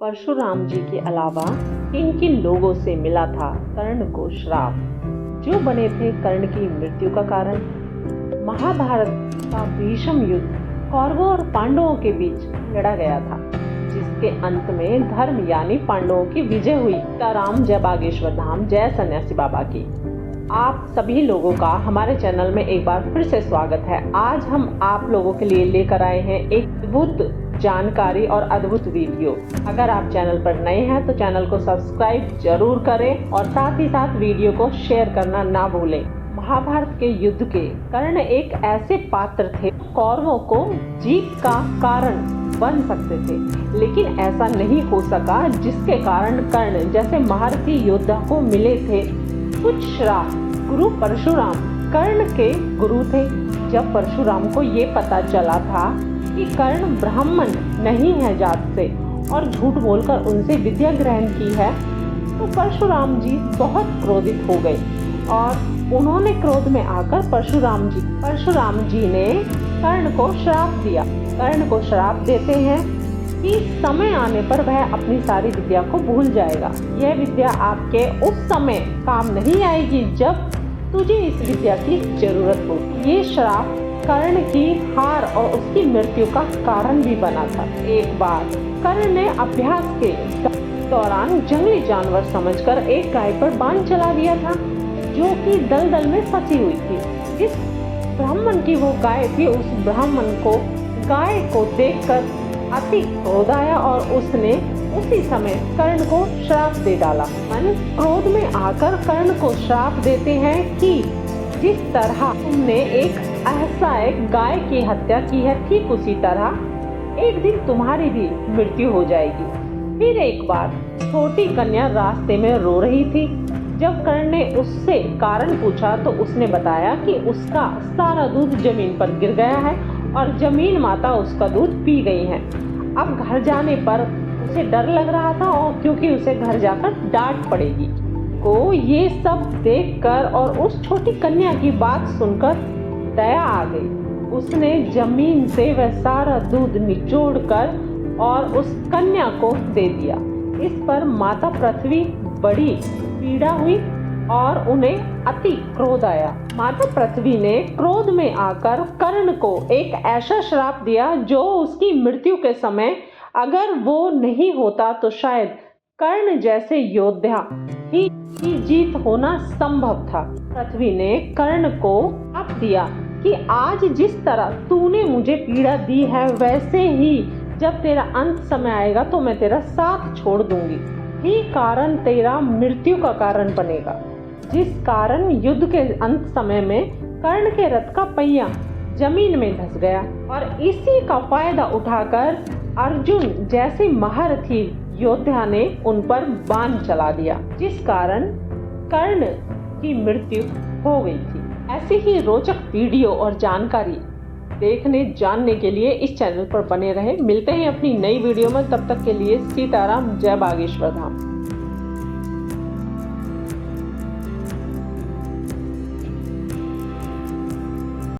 परशुराम जी के अलावा किन किन लोगों से मिला था कर्ण को श्राप, जो बने थे कर्ण की मृत्यु का कारण। महाभारत का भीष्म युद्ध कौरवों और पांडवों के बीच लड़ा गया था, जिसके अंत में धर्म यानी पांडवों की विजय हुई। राम जय बागेश्वर धाम, जय सन्यासी बाबा की। आप सभी लोगों का हमारे चैनल में एक बार फिर से स्वागत है। आज हम आप लोगों के लिए लेकर आए हैं एक अद्भुत जानकारी और अद्भुत वीडियो। अगर आप चैनल पर नए हैं तो चैनल को सब्सक्राइब जरूर करें और साथ ही साथ वीडियो को शेयर करना ना भूलें। महाभारत के युद्ध के कर्ण एक ऐसे पात्र थे कौरवों को जीत का कारण बन सकते थे, लेकिन ऐसा नहीं हो सका, जिसके कारण कर्ण जैसे महारथी योद्धा को मिले थे कुछ श्राप। गुरु परशुराम कर्ण के गुरु थे। जब परशुराम को ये पता चला था कि कर्ण ब्राह्मण नहीं है जात से और झूठ बोलकर उनसे विद्या ग्रहण की है, तो परशुराम जी बहुत क्रोधित हो गए और उन्होंने क्रोध में आकर परशुराम जी ने कर्ण को श्राप दिया। कर्ण को श्राप देते हैं कि समय आने पर वह अपनी सारी विद्या को भूल जाएगा। यह विद्या आपके उस समय काम नहीं आएगी जब तुझे इस विद्या की जरूरत हो। ये श्राप कर्ण की हार और उसकी मृत्यु का कारण भी बना था। एक बार कर्ण ने अभ्यास के दौरान जंगली जानवर समझकर एक गाय पर बाण चला दिया था, जो कि दलदल में फंसी हुई थी। जिस ब्राह्मण की वो गाय थी, उस ब्राह्मण को गाय को देखकर अति क्रोध आया और उसने उसी समय कर्ण को श्राप दे डाला। मन क्रोध में आकर कर्ण को श्राप देते हैं कि जिस तरह तुमने एक गाय की हत्या की है, ठीक उसी तरह एक दिन तुम्हारी भी मृत्यु हो जाएगी। फिर एक बार छोटी कन्या रास्ते में रो रही थी। जब कर्ण ने उससे कारण पूछा तो उसने बताया कि उसका सारा दूध जमीन पर गिर गया है और जमीन माता उसका दूध पी गई है। अब घर जाने पर उसे डर लग रहा था, और क्योंकि उसे घर जाकर डांट पड़ेगी। को ये सब देखकर और उस छोटी कन्या की बात सुनकर दया आ गई। उसने जमीन से वह सारा दूध निचोड़कर और उस कन्या को दे दिया। इस पर माता पृथ्वी बड़ी पीड़ा हुई और उन्हें अति क्रोध आया। माता पृथ्वी ने क्रोध में आकर कर्ण को एक ऐसा श्राप दिया जो उसकी मृत्यु के समय अगर वो नहीं होता तो शायद कर्ण जैसे योद्धा की जीत होना संभव था। पृथ्वी ने कर्ण को श्राप दिया कि आज जिस तरह तूने मुझे पीड़ा दी है, वैसे ही जब तेरा अंत समय आएगा तो मैं तेरा साथ छोड़ दूंगी। ही कारण तेरा मृत्यु का कारण बनेगा। जिस कारण युद्ध के अंत समय में कर्ण के रथ का पहिया जमीन में धंस गया और इसी का फायदा उठाकर अर्जुन जैसे महारथी योद्धा ने उन पर बाण चला दिया, जिस कारण कर्ण की मृत्यु हो गई थी। ऐसी ही रोचक वीडियो और जानकारी देखने जानने के लिए इस चैनल पर बने रहें। मिलते हैं अपनी नई वीडियो में, तब तक के लिए सीताराम, जय बागेश्वर धाम।